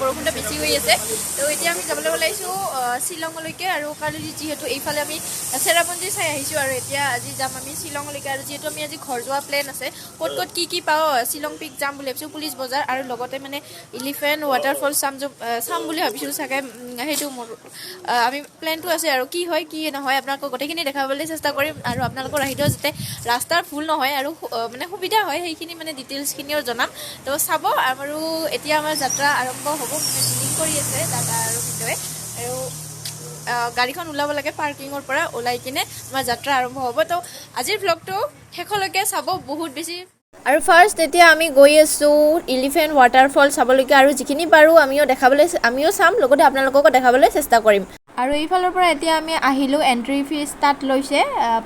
বৰষুণটা বেছি হৈ আছে তো এতিয়া আমি যাবলৈ ওলাইছোঁ শ্বিলঙলৈকে আৰু কালি যিহেতু এইফালে আমি চেৰাপুঞ্জী চাই আহিছোঁ আৰু এতিয়া আজি যাম আমি শ্বিলঙলৈকে আৰু যিহেতু আমি আজি ঘৰ যোৱা প্লেন আছে ক'ত ক'ত কি পাওঁ শ্বিলং পিক যাম বুলি ভাবিছোঁ পুলিচ বজাৰ আৰু লগতে মানে এলিফেণ্ট ৱাটাৰফল চাম বুলি ভাবিছোঁ চাগে সেইটো মোৰ আমি প্লেনটো আছে আৰু কি হয় কি নহয় আপোনালোকক গোটেইখিনি দেখাবলৈ চেষ্টা কৰিম আৰু আপোনালোকৰ আহিলেও যাতে ৰাস্তাৰ ভুল নহয় আৰু মানে সুবিধা হয় সেইখিনি মানে ডিটেইলছখিনিও জনাম তো চাব আৰু এতিয়া আমাৰ যাত্ৰা আৰম্ভ হ'ব মানে ডিলিং কৰি আছে দাদা আৰু ভিতৰে আৰু গাড়ীখন ওলাব লাগে পাৰ্কিঙৰ পৰা ওলাই কিনে আমাৰ যাত্ৰা আৰম্ভ হ'ব তো আজিৰ ভ্লগটো শেষলৈকে চাব বহুত বেছি আৰু ফাৰ্ষ্ট এতিয়া আমি গৈ আছোঁ এলিফেণ্ট ৱাটাৰফল চাবলৈকে আৰু যিখিনি পাৰোঁ আমিও চাম লগতে আপোনালোককো দেখাবলৈ চেষ্টা কৰিম আৰু এইফালৰ পৰা এতিয়া আমি আহিলোঁ এণ্ট্ৰি ফিজ তাত লৈছে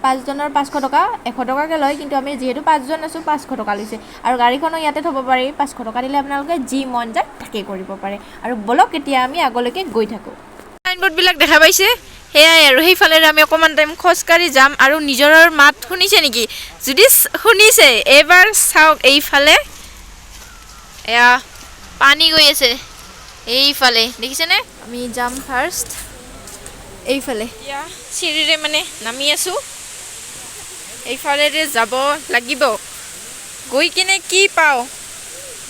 5জনৰ 500 টকা 100 টকাকৈ লয় কিন্তু আমি যিহেতু 5জন আছোঁ 500 টকা লৈছে আৰু গাড়ীখনো ইয়াতে থ'ব পাৰি 500 টকা দিলে আপোনালোকে যি মন যায় তাকেই কৰিব পাৰে আৰু বলক এতিয়া আমি আগলৈকে গৈ থাকোঁ চাইনবোৰ্ডবিলাক দেখা পাইছে সেয়াই আৰু সেইফালে আমি অকণমান টাইম খোজকাঢ়ি যাম আৰু নিজৰৰ মাত শুনিছে নেকি যদি শুনিছে এইবাৰ চাওক এইফালে এয়া পানী গৈ আছে এইফালে দেখিছেনে আমি যাম ফাৰ্ষ্ট এইফালে এতিয়া চিৰিৰে মানে নামি আছোঁ এইফালেৰে যাব লাগিব গৈ কিনে কি পাওঁ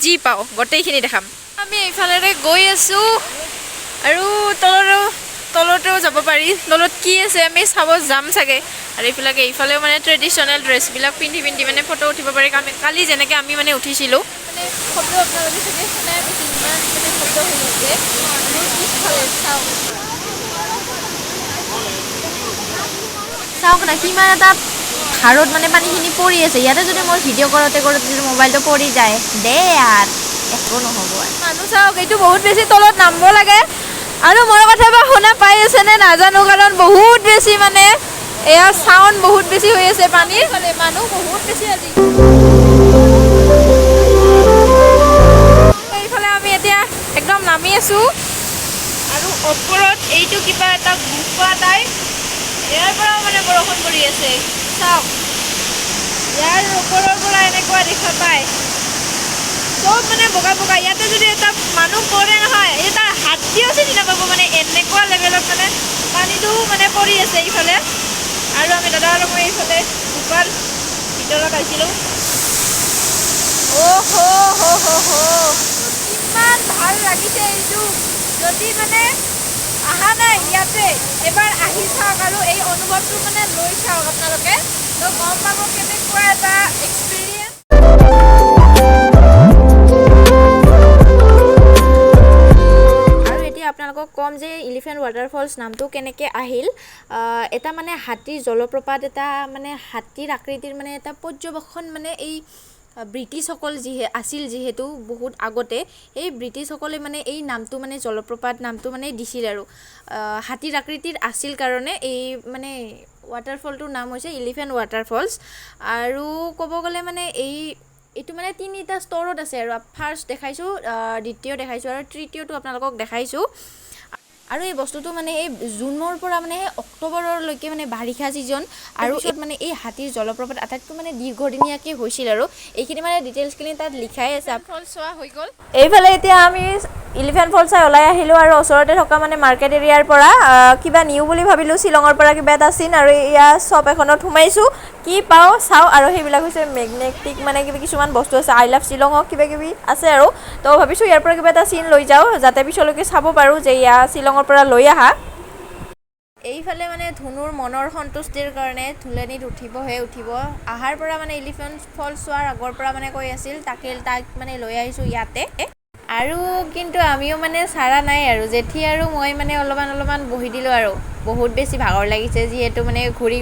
যি পাওঁ গোটেইখিনি দেখাম আমি এইফালেৰে গৈ আছোঁ আৰু তলতেও যাব পাৰি তলত কি আছে আমি চাব যাম চাগে আৰু এইফালেও মানে ট্ৰেডিশ্যনেল ড্ৰেছবিলাক পিন্ধি মানে ফটো উঠিব পাৰি কালি যেনেকৈ আমি মানে উঠিছিলোঁ মানে শব্দ আপোনালোকে চাগে শুনাই পাইছে ইমান মানে শব্দ হৈ আছে চাওক না কিমান এটা হাৰত মানে পানীখিনি পৰি আছে ইয়াতে যদি মই ভিডিঅ' কৰোঁতে যদি মোবাইলটো পৰি যায় দে আৰু একো নহ'ব মানুহ চাওক এইটো বহুত বেছি তলত নামিব লাগে আৰু মোৰ কথা বা শুনা পাই আছেনে নাজানো কাৰণ বহুত বেছি মানে এয়া চাউণ্ড বহুত বেছি হৈ আছে পানীৰ মানে মানুহ বহুত বেছি আজি এইফালে আমি এতিয়া একদম নামি আছোঁ আৰু ওপৰত এইটো কিবা এটা গুফা টাইপ ইয়াৰ পৰাও মানে বৰষুণ পৰি আছে চাওক ইয়াৰ ওপৰৰ পৰা এনেকুৱা দেখা পায় চব মানে বগা ইয়াতে যদি এটা মানুহ পৰে নহয় এটা হাতীও চিনি নাপাব মানে এনেকুৱা লেভেলত মানে পানীটো মানে পৰি আছে এইফালে আৰু আমি দাদা আৰু মই এইফালে গুফাৰ ভিতৰত আহিছিলোঁ কিমান ভাল লাগিছে এইটো যদি মানে অহা নাই ইয়াতে এবাৰ আহি চাওক আৰু এই অনুভৱটো মানে লৈ চাওক আপোনালোকে তো গম পাব কেনেকুৱা এটা এক্সপিৰিয়েঞ্চ আৰু এতিয়া আপোনালোকক ক'ম যে এলিফেণ্ট ৱাটাৰফলছ নামটো কেনেকৈ আহিল এটা মানে হাতীৰ জলপ্ৰপাত এটা মানে হাতীৰ আকৃতিৰ মানে এটা পৰ্যবেক্ষণ মানে এই ব্ৰিটিছসকল আছিল যিহেতু বহুত আগতে এই ব্ৰিটিছসকলে মানে এই নামটো মানে জলপ্ৰপাত নামটো মানে দিছিল আৰু হাতীৰ আকৃতিৰ আছিল কাৰণে এই মানে ৱাটাৰফলটোৰ নাম হৈছে এলিফেণ্ট ৱাটাৰফলছ আৰু ক'ব গ'লে মানে এইটো মানে 3টা স্তৰত আছে আৰু ফাৰ্ষ্ট দেখাইছোঁ দ্বিতীয় দেখাইছোঁ আৰু তৃতীয়টো আপোনালোকক দেখাইছোঁ আৰু এই বস্তুটো মানে এই জুনৰ পৰা মানে অক্টোবৰলৈকে মানে বাৰিষা ছিজন আৰু মানে এই হাতীৰ জলপ্ৰপাত আটাইতকৈ মানে দীৰ্ঘদিনীয়াকৈ হৈছিল আৰু এইখিনি মানে ডিটেইলছখিনি তাত লিখাই আছে ফল চোৱা হৈ গ'ল এইফালে এতিয়া আমি এলিফেণ্ট ফল চাই ওলাই আহিলোঁ আৰু ওচৰতে থকা মানে মাৰ্কেট এৰিয়াৰ পৰা কিবা নিউ বুলি ভাবিলোঁ শ্বিলঙৰ পৰা কিবা এটা চিন আৰু এয়া শ্বপ এখনত সোমাইছোঁ কি পাওঁ চাওঁ আৰু সেইবিলাক হৈছে মেগনেটিক মানে কিছুমান বস্তু আছে আই লাভ শ্বিলং হওক কিবাকিবি আছে আৰু তো ভাবিছোঁ ইয়াৰ পৰা কিবা এটা চিন লৈ যাওঁ যাতে পিছলৈকে চাব পাৰোঁ যে ইয়া শ্বিলঙৰ পৰা লৈ আহা এইফালে মানে ধুনুৰ মনৰ সন্তুষ্টিৰ কাৰণে ধুলনিত উঠিব অহাৰ পৰা মানে এলিফেণ্ট ফল চোৱাৰ আগৰ পৰা মানে কৈ আছিল তাক মানে লৈ আহিছোঁ ইয়াতে আৰু কিন্তু আমিও মানে চাৰা নাই আৰু জেঠি আৰু মই মানে অলপমান বহি দিলোঁ আৰু বহুত বেছি ভাগৰ লাগিছে যিহেতু মানে ঘূৰি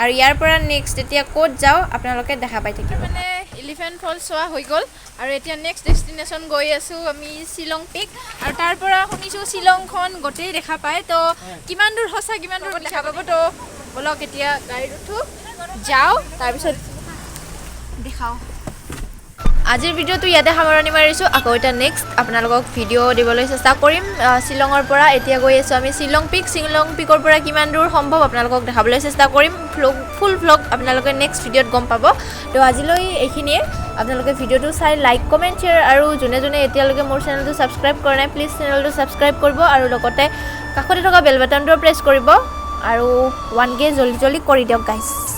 আৰু ইয়াৰ পৰা নেক্সট এতিয়া ক'ত যাওঁ আপোনালোকে দেখা পাই থাকিব মানে এলিফেণ্ট ফল চোৱা হৈ গ'ল আৰু এতিয়া নেক্সট ডেষ্টিনেশ্যন গৈ আছোঁ আমি শ্বিলং পিক আৰু তাৰ পৰা শুনিছোঁ শ্বিলংখন গোটেই দেখা পায় তো কিমান দূৰ সঁচা কিমান দূৰ দেখা পাব তো বলক এতিয়া গাড়ীত উঠোঁ যাওঁ তাৰপিছত দেখাওঁ আজিৰ ভিডিঅ'টো ইয়াতে সামৰণি মাৰিছোঁ আকৌ এটা নেক্সট আপোনালোকক ভিডিঅ' দিবলৈ চেষ্টা কৰিম শ্বিলঙৰ পৰা এতিয়া গৈ আছোঁ আমি শ্বিলং পিকৰ পৰা কিমান দূৰ সম্ভৱ আপোনালোকক দেখাবলৈ চেষ্টা কৰিম ফুল ভ্লগ আপোনালোকে নেক্সট ভিডিঅ'ত গম পাব তো আজিলৈ এইখিনিয়ে আপোনালোকে ভিডিঅ'টো চাই লাইক কমেণ্ট শ্বেয়াৰ আৰু যোনে যোনে এতিয়ালৈকে মোৰ চেনেলটো ছাবস্ক্ৰাইব কৰা নাই প্লিজ চেনেলটো ছাবস্ক্ৰাইব কৰিব আৰু লগতে কাষতে থকা বেল বাটনটো প্ৰেছ কৰিব আৰু 1K জলদি কৰি দিয়ক গাইছ